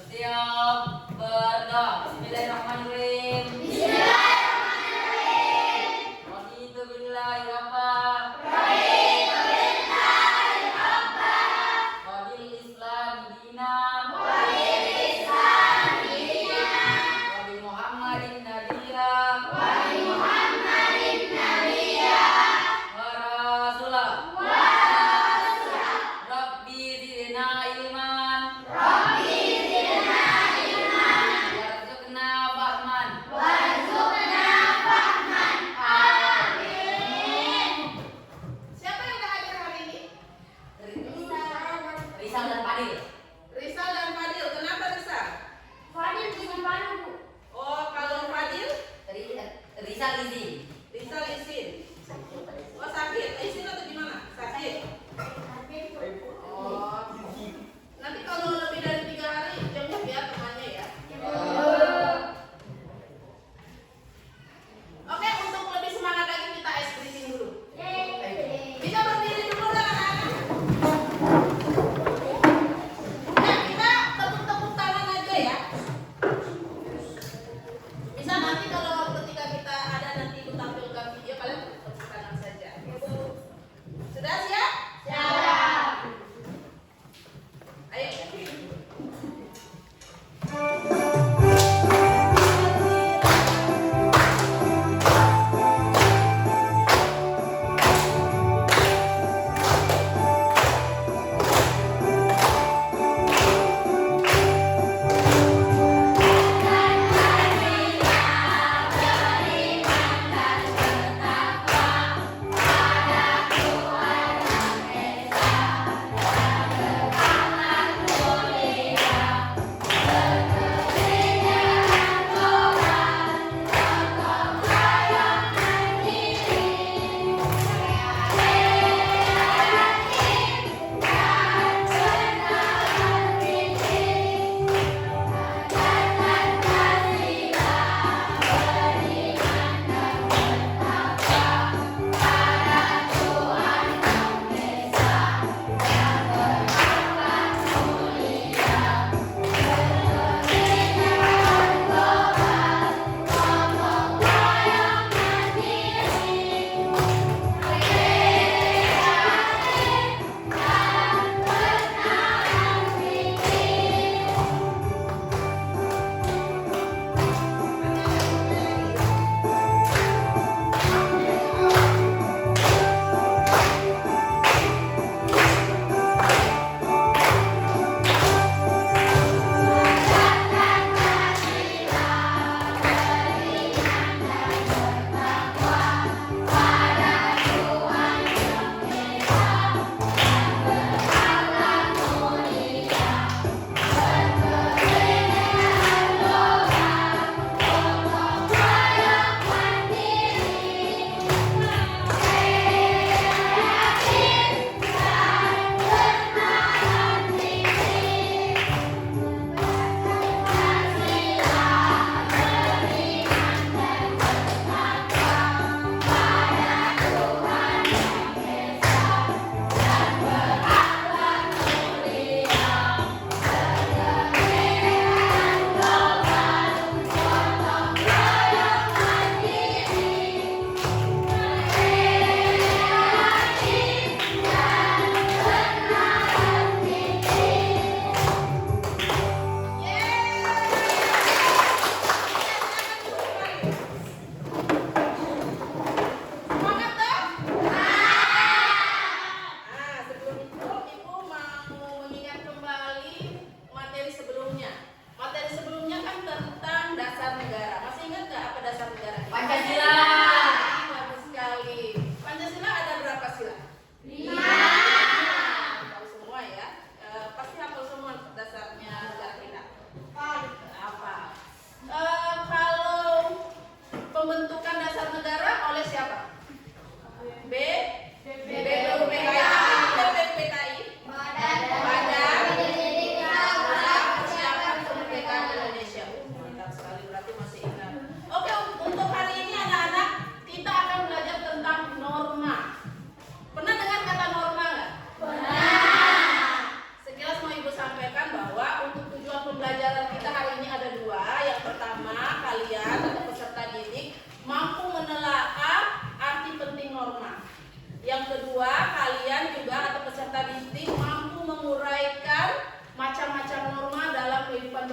Siap, berdoa. Bismillahirrahmanirrahim. Raditu billahi rabba. Wa bil Islam dinan. Wa bi Muhammadin nabiyya. Wa rasulah. Rabbi zidna ilman. Warzuqna fahman.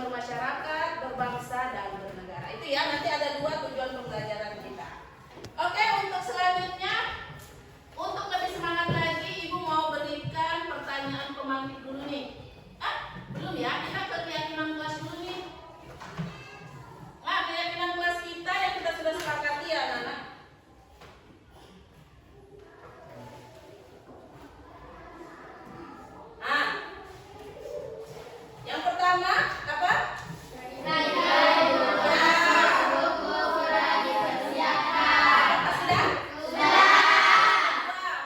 bermasyarakat, berbangsa, dan bernegara. Itu ya, nanti ada 2 tujuan pembelajaran kita. Oke, untuk selanjutnya, untuk lebih semangat lagi, Ibu mau berikan pertanyaan pemantik dulu nih. Belum ya? Kita ke keyakinan kelas dulu nih. Nah, keyakinan kelas kita yang kita sudah sepakati ya, anak-anak. Yang pertama apa?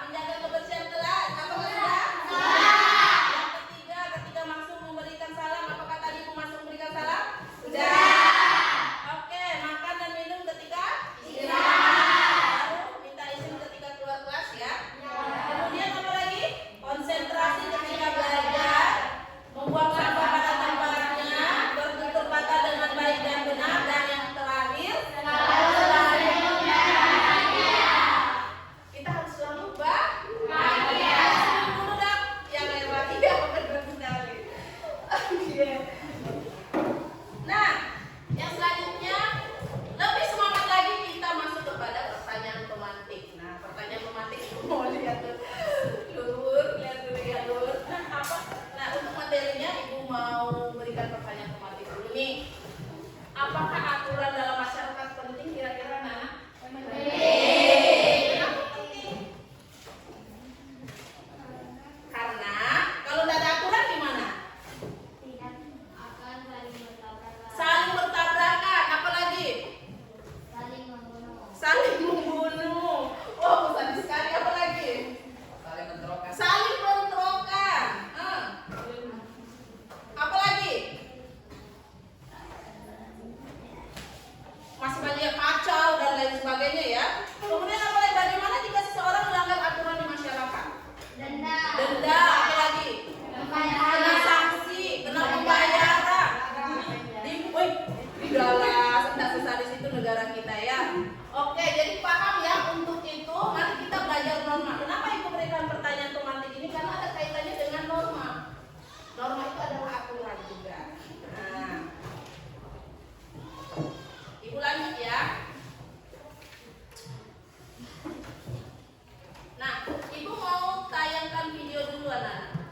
Menjaga kebersihan kelas. Apakah sudah? Yang ketiga, ketika masuk memberikan salam, apakah tadi ibu masuk memberikan salam? Sudah. Oke, makan dan minum ketika istirahat. Baru minta izin ketika keluar kelas ya. Kemudian apa lagi? Konsentrasi ketika belajar, membuang sampah pada tempatnya, bertutur kata dengan baik dan benar, dan yang terakhir kita harus selalu bahagia. Dulu dong, yang lain bahagia benar sekali. Nah, yang selanjutnya lebih semangat lagi kita masuk kepada pertanyaan pemantik. Nah, pertanyaan pemantik itu mau lihat tuh, lihat dulu ya Lur. Nah, untuk materinya ibu mau berikan pertanyaan pemantik dulu nih. Apakah aturan dalam masyarakat penting kira-kira Nana? Kenapa penting? Karena kalau tidak ada aturan gimana? Saling bertabrakan, apalagi? Saling membunuh. Oh, besar sekali, apalagi? Saling bentrokan. Saling bentrokan. Apalagi? Masih banyak kacau dan lain sebagainya ya. Kemudian apalagi? Bagaimana jika seseorang melanggar aturan di masyarakat? Denda, apalagi? Kena sanksi, kena pembayaran. Di dalam sendas-sendas itu negara kita ya. Oke, jadi paham ya untuk itu. Mari kita belajar norma. Kenapa ibu berikan pertanyaan pemantik ini? Karena ada kaitannya dengan norma. Norma itu adalah aturan juga. Nah, ibu lanjut ya. Nah, ibu mau tayangkan video dulu anak.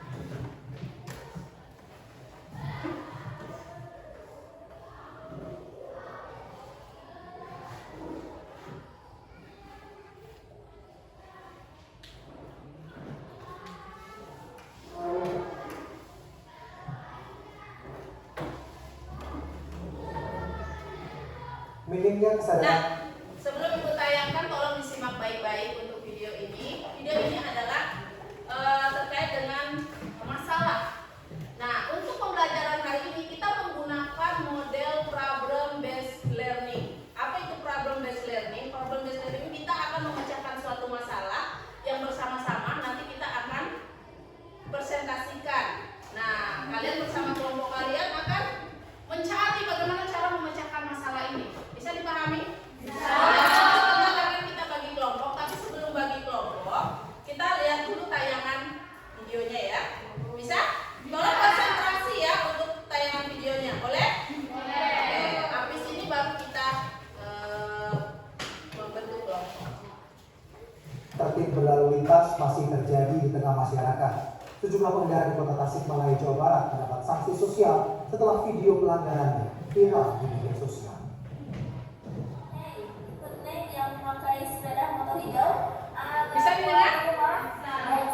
Minimnya kesadaran. Nah, sebelum ibu tayangkan tolong disimak baik-baik untuk video ini. Video ini adalah terkait dengan masalah. Nah, untuk pembelajaran hari ini kita menggunakan model problem based learning. Apa itu problem based learning? Problem based learning kita akan memecahkan suatu masalah yang bersama-sama nanti kita akan presentasikan. Nah, kalian bersama kelompok kalian akan mencari bagaimana cara memecahkan masalah ini. Bisa dipahami? Bisa. Karena kita bagi kelompok, tapi sebelum bagi kelompok, kita lihat dulu tayangan videonya ya. Bisa? Tolong konsentrasi ya untuk tayangan videonya. Boleh? Boleh. Habis ini baru kita membentuk kelompok. Tertib berlalu lintas masih terjadi di tengah masyarakat. Sejumlah pengendara di Kota Tasikmalaya, Jawa Barat mendapat sanksi sosial setelah video pelanggarannya viral di media sosial. Yang memakai sepeda motor hijau Bisa didengar?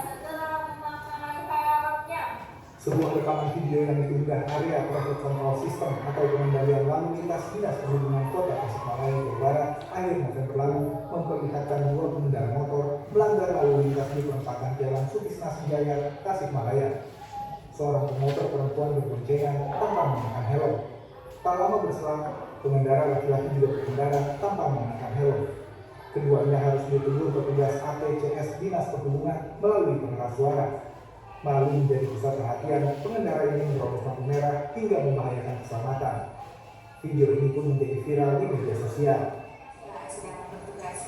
setelah memakai helmnya. Sebuah rekaman video yang diunggah area Traffic Control System atau pengendalian lalu lintas Dinas Perhubungan Kota Tasikmalaya, Jawa Barat akhir November lalu memperlihatkan 2 pengendara motor melanggar lalu lintas di perempatan Jalan Sutisna Senjaya, Tasikmalaya. Seorang pemotor perempuan berboncengan tanpa mengenakan helm. Tak lama berselang, pengendara laki-laki juga berkendara tanpa mengenakan helm. Keduanya harus ditegur petugas ATCS Dinas Perhubungan melalui pengeras suara. Malu menjadi pusat perhatian, pengendara ini menerobos lampu merah hingga membahayakan keselamatan. Video ini pun menjadi viral di media sosial. Sedang bertugas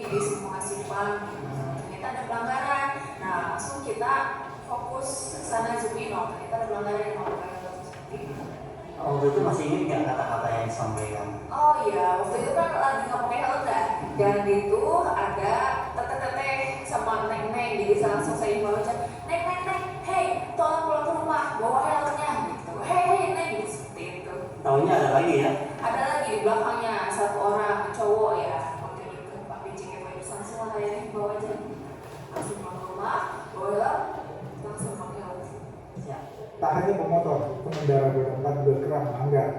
di semua simpang ternyata ada pelanggaran. Nah, langsung kita fokus sana Zubino, ternyata ada pelanggaran yang mau pakai seperti itu. Waktu itu masih ingat nggak kata-kata yang disampaikan? Oh iya, waktu itu kan lagi nggak pakai helm kan, dan itu ada teteh-teteh sama neng-neng, jadi langsung saya bawa aja, neng, hey, tolong pulang ke rumah, bawa helmnya gitu, hey, neng, gitu, seperti itu. Tahunya ada lagi ya? Ada lagi di belakangnya satu orang cowok ya, waktu itu pakai jaket baju langsung lah ya, bawa aja, langsung pulang ke rumah, bawa helm, langsung pakai helm. Siap. Tak hanya pemotor, pengendara roda 4 juga kerap melanggar.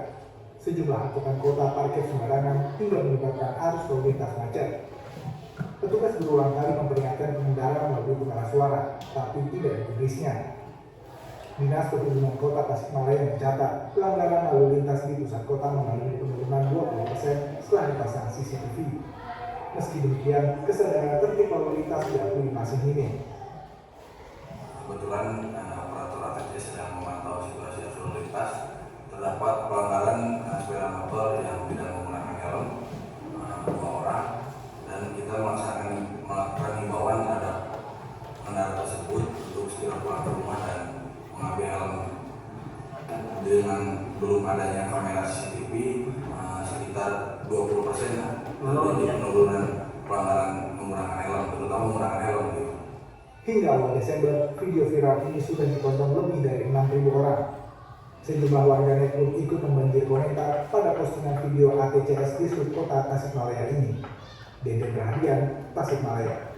Sejumlah angkutan kota parkir sembarangan hingga menyebabkan arus lalu lintas macet. Petugas berulang kali memperingatkan pengendara melalui pengeras suara, tapi tidak digubrisnya. Dinas Perhubungan Kota Tasikmalaya mencatat pelanggaran lalu lintas di pusat kota mengalami penurunan 20% setelah dipasang CCTV. Meski demikian, kesadaran tertib lalu lintas diakui masih minim. Kebetulan peraturan TC sedang memantau situasi lalu lintas. Terdapat pelanggaran sepeda motor yang tidak menggunakan helm 2 orang, dan kita melakukan himbauan terhadap pengendara tersebut untuk segera pulang ke rumah dan mengambil helm. Dengan belum adanya kamera CCTV, sekitar 20% terjadi penurunan pelanggaran menggunakan helm, terutama menggunakan helm. Hingga awal Desember, video viral ini sudah ditonton lebih dari 6.000 orang. Sejumlah warganet pun ikut membanjir komentar pada postingan video ATCS di Sub Kota Tasikmalaya ini. Deden Rahadian, Tasikmalaya.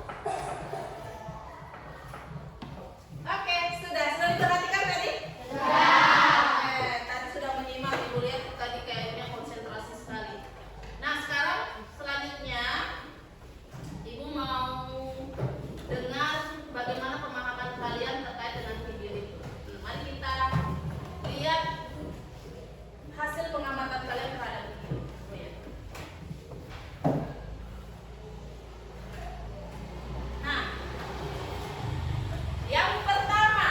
Oke, sudah diperhatikan tadi? Tadi sudah menyimak, Ibu lihat tadi kayaknya konsentrasi sekali. Nah, sekarang selanjutnya Ibu mau dengar bagaimana pemahaman kalian terkait dengan video itu. Mari kita lihat hasil pengamatan kalian terhadap video. Nah, yang pertama,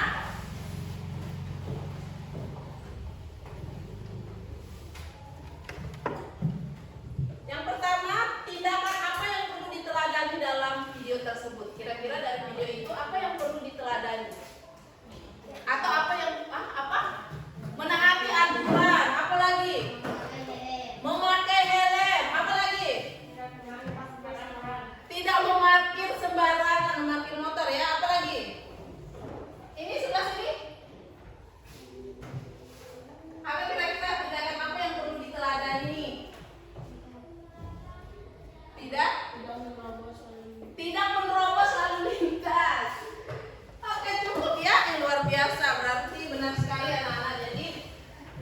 tindakan apa yang perlu diteladani dalam video tersebut? Kira-kira dari video itu apa yang perlu diteladani? Atau apa yang menaati aturan? Apa lagi? Memakai helm. Apa lagi? Tidak memarkir sembarangan, memarkir motor ya. Apa lagi? Ini sebelah sini. Apa kira-kira tindakan apa yang perlu diteladani? Tidak menerobos lalu lintas. Oke, cukup ya, yang luar biasa. Berarti benar sekali anak-anak. Jadi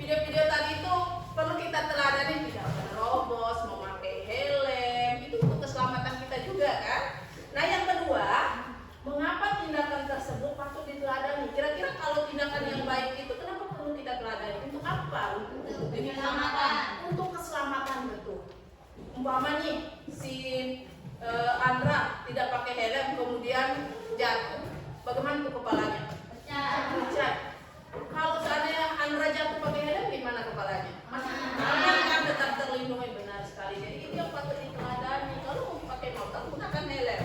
video-video tadi itu perlu kita teladani, tidak menerobos, memakai helm. Itu untuk keselamatan kita juga kan. Nah, yang kedua, mengapa tindakan tersebut patut diteladani? Kira-kira kalau tindakan yang baik itu kenapa perlu kita teladani? Untuk apa? Untuk keselamatan. Untuk keselamatan, betul. Umpama nih si Andra tidak pakai helm kemudian jatuh, bagaimana tuh kepalanya? Pecah. Kalau seandainya Andra jatuh pakai helm, gimana kepalanya? Masih aman kan, tetap terlindungi. Benar sekali. Jadi ini yang patut diteladani. Kalau mau pakai motor, gunakan helm.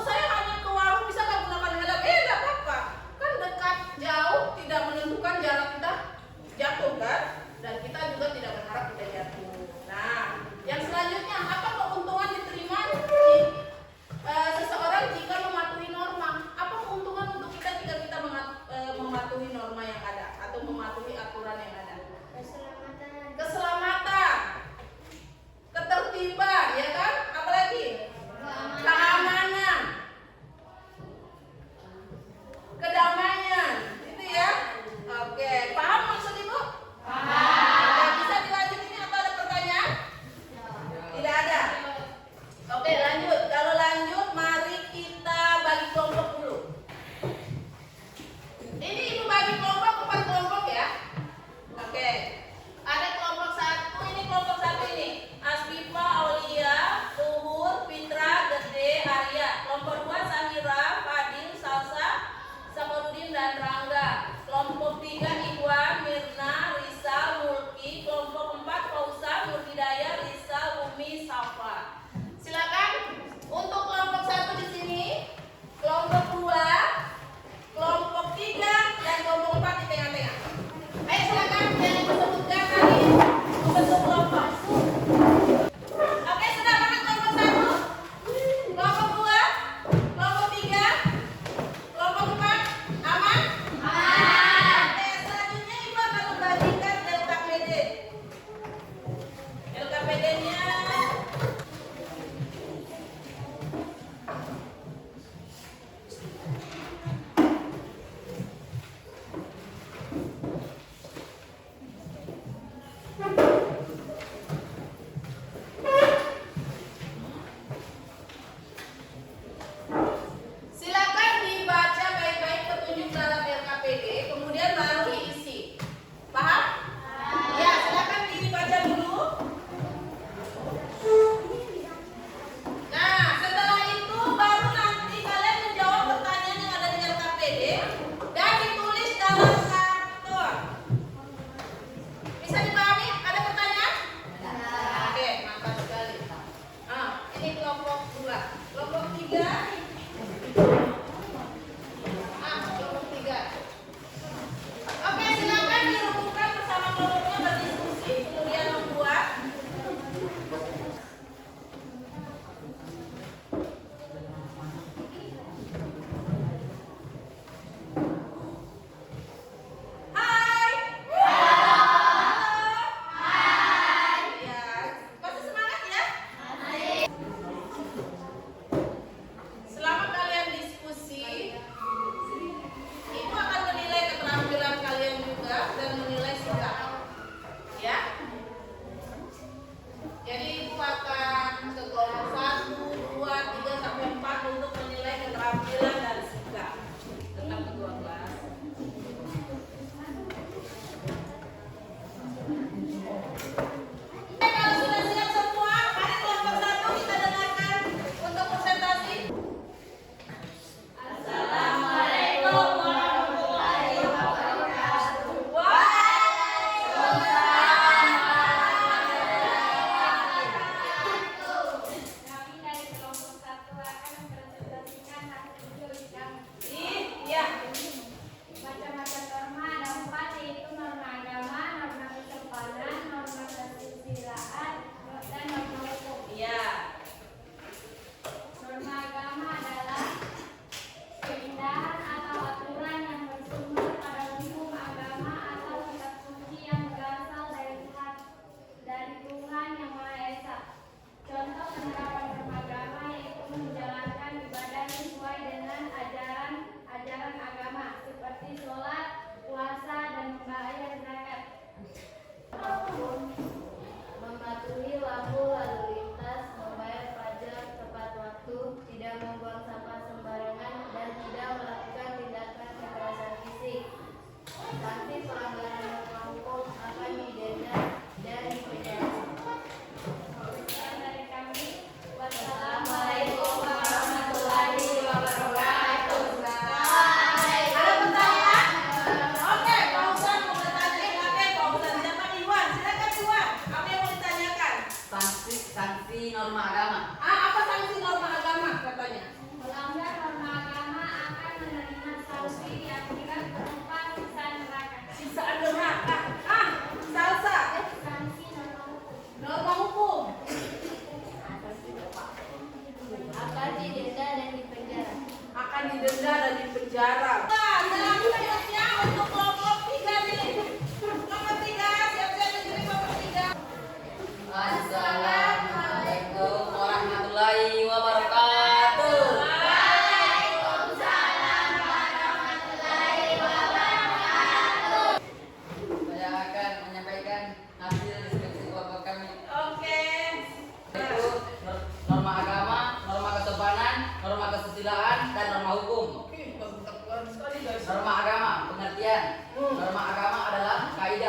Saya hanya ke warung bisa nggak gunakan helm? Tidak apa-apa. Kan dekat, jauh, tidak menentukan jarak kita jatuh kan? Dan kita juga tidak berharap kita jatuh. Nah, yang selanjutnya, apa keuntungan diterima seseorang jika mematuhi norma? Apa keuntungan untuk kita jika kita mematuhi norma yang ada atau mematuhi aturan yang ada? Keselamatan, ketertiban, ya kan? Apalagi? Keamanan, kedamaian, itu ya. Oke, paham maksud Ibu? Paham. Oke,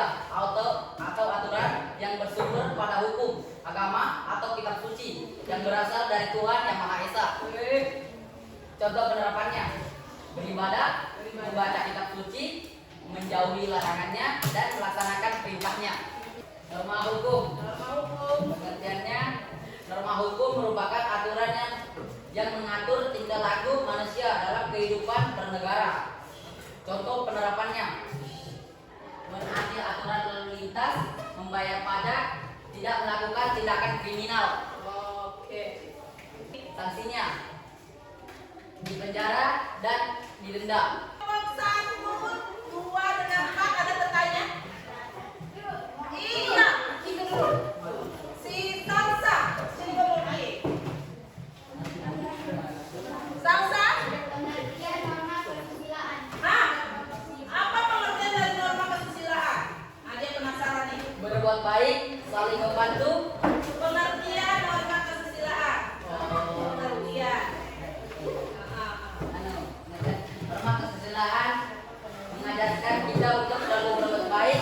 manusia atau aturan yang bersumber pada hukum, agama atau kitab suci yang berasal dari Tuhan Yang Maha Esa. Contoh penerapannya: beribadah, membaca kitab suci, menjauhi larangannya, dan melaksanakan perintahnya. Norma hukum. Pengertiannya, norma hukum merupakan aturan yang mengatur tingkah laku manusia dalam kehidupan bernegara. Contoh penerapannya: menaati aturan lalu lintas, membayar pajak, tidak melakukan tindakan kriminal. Oke. Sanksinya dipenjara dan didenda. Kelompok 1, 2 dengan 4 ada petanya? Iya, itu dulu. Si Salsa, sini ngomong lagi. Salsa? Hah? Apa pengertian dari norma kesusilaan? Ada yang penasaran nih? Berbuat baik, saling membantu. Pengertian norma kesusilaan. Pengertian. Norma kesusilaan mengajarkan kita untuk selalu berbuat baik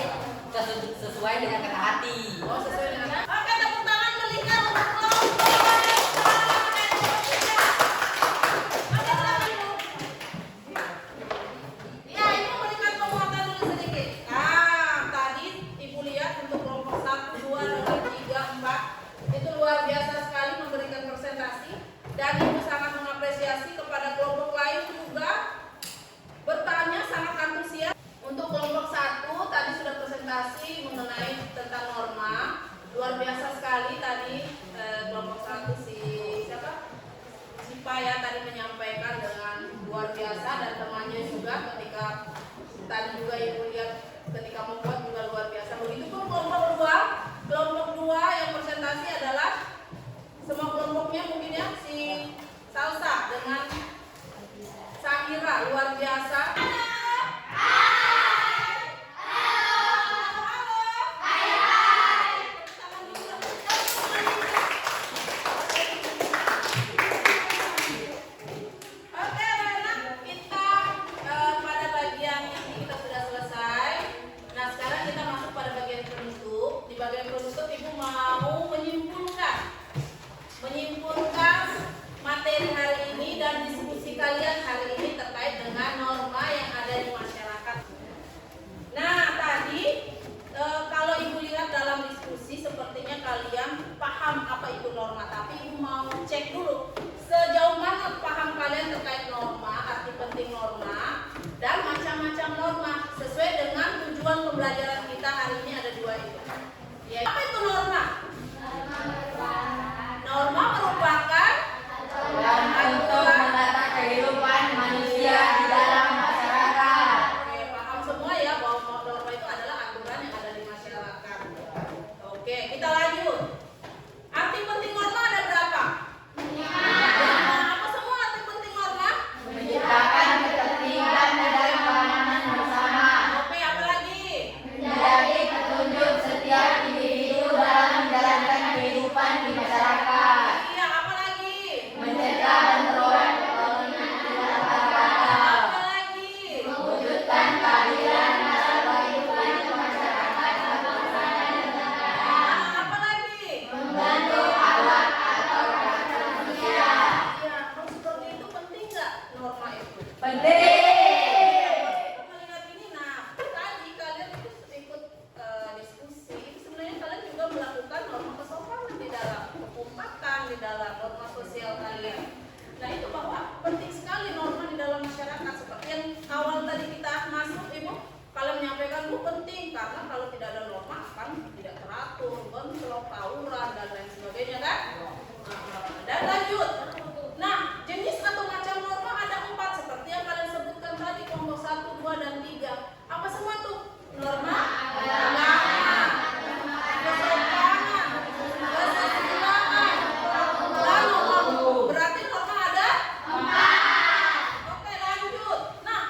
sesuai dengan kata hati. Oh, sesuai dengan. Oke, tepuk tangan Melika untuk kelompok. Ada lagi, Bu? Ya, ini memberikan penguatan dulu sedikit. Nah, tadi Ibu lihat untuk kelompok 1, 2, 3, 4 itu luar biasa sekali memberikan presentasi, dan Ibu sangat mengapresiasi kepada kelompok lain juga bertanya sangat antusias. Untuk kelompok 1 tadi sudah presentasi mengenai tentang norma, luar biasa sekali tadi kelompok 1 si siapa? Si Paya tadi menyampaikan dengan luar biasa, dan temannya juga ketika tadi juga Ibu lihat ketika membuat juga luar biasa. Begitupun kelompok 2 yang presentasi adalah semua kelompoknya mungkin ya, si Salsa dengan Sahira luar biasa. Oke, anak-anak, kita pada bagian ini kita sudah selesai. Nah, sekarang kita masuk pada bagian penutup. Di bagian penutup Ibu mau menyimpulkan materi hari ini dan diskusi kalian hari ini terkait dengan norma yang ada di masyarakat. Nah, tadi kalau Ibu lihat dalam diskusi sepertinya kalian paham apa itu norma, tapi Ibu mau cek dulu sejauh mana paham kalian terkait norma, arti penting norma, dan macam-macam norma sesuai dengan tujuan pembelajaran kita hari ini. Ada 2 itu. Ya, apa itu norma? Norma merupakan Untuk menata kehidupan manusia di dalam masyarakat. Oke, paham semua ya bahwa norma itu adalah aturan yang ada di masyarakat. Oke, kita lanjut. Arti penting norma ada berapa? 5. Apa semua arti penting norma? Menciptakan ketertiban dan keamanan bersama. Oke, apa lagi? Menjadi petunjuk setiap individu dalam menjalankan kehidupan di masyarakat. Iya, apa lagi? Mencegah bentrokan Apa lagi? mewujudkan keadilan dalam kehidupan masyarakat. Apa lagi? Membantu awak atau rakyat manusia. Iya, kalau seperti itu penting nggak norma itu? Penting. Melihat ini, nah tadi kalian itu ikut diskusi, itu sebenarnya kalian juga melakukan norma kesopanan di dalam kekompakan, di dalam norma sosial kalian. Nah itu bahwa penting sekali norma di dalam masyarakat. Seperti yang awal tadi kita masuk, Ibu, kalian menyampaikan itu penting karena kalau tidak ada norma akan tidak teratur, bentrok, tawuran dan lain sebagainya kan? Dan lanjut. Nah, jenis atau macam norma ada 4 seperti yang kalian sebutkan tadi, kelompok 1, 2, dan 3. Apa semua tuh? Norma agama, kesopanan, kesusilaan, dan norma hukum. Berarti norma ada 4. Oke, lanjut. Nah,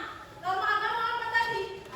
norma agama apa tadi?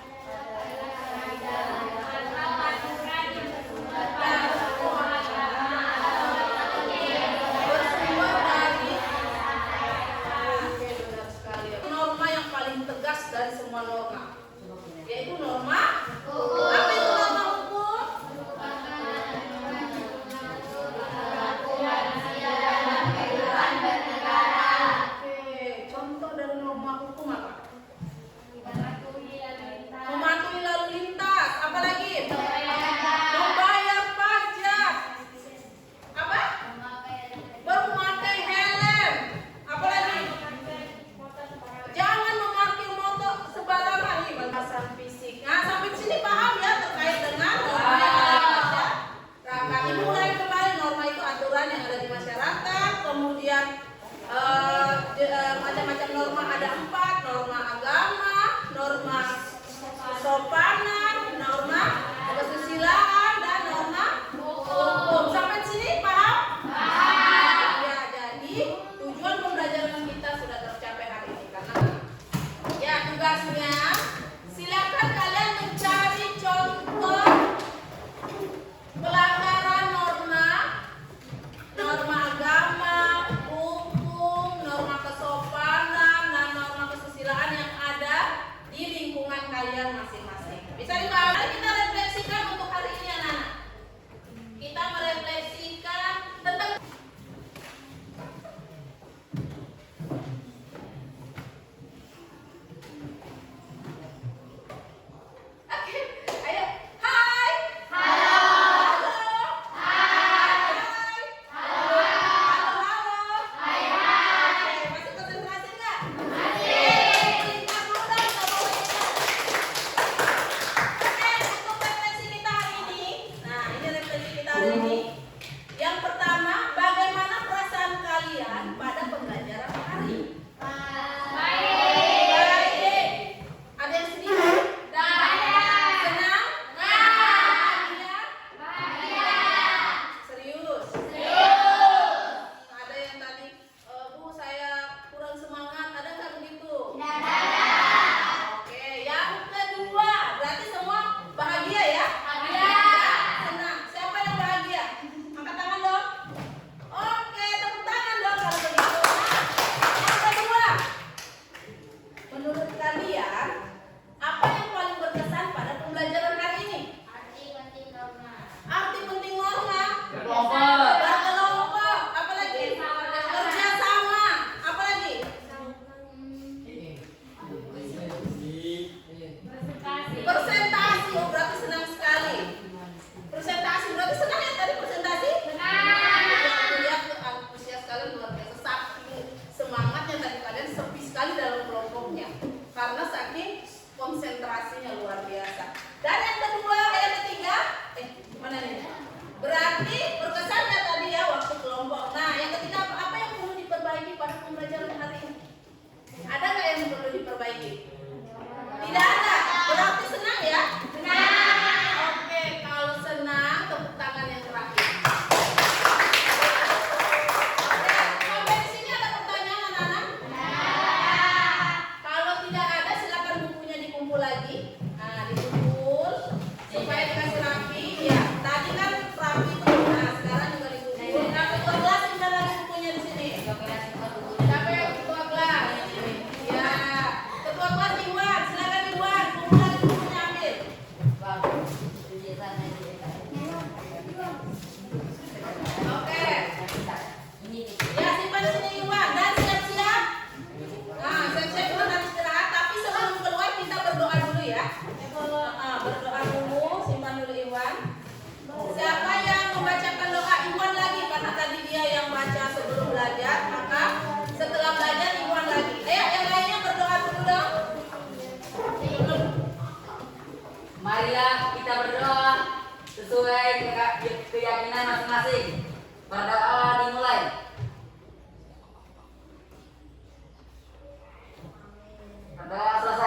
Oke. Ya, simpan di sini Iwan dan siap-siap. Nah, siap-siap Iwan harus istirahat, tapi sebelum keluar kita berdoa dulu ya. Berdoa dulu, simpan dulu Iwan. Siapa yang membacakan doa Iwan lagi karena tadi dia yang baca sebelum belajar, maka setelah belajar Iwan lagi. Ayo yang lainnya berdoa dulu dong. Marilah kita berdoa sesuai keyakinan masing-masing. Berdoa dimulai. Berdoa selesai.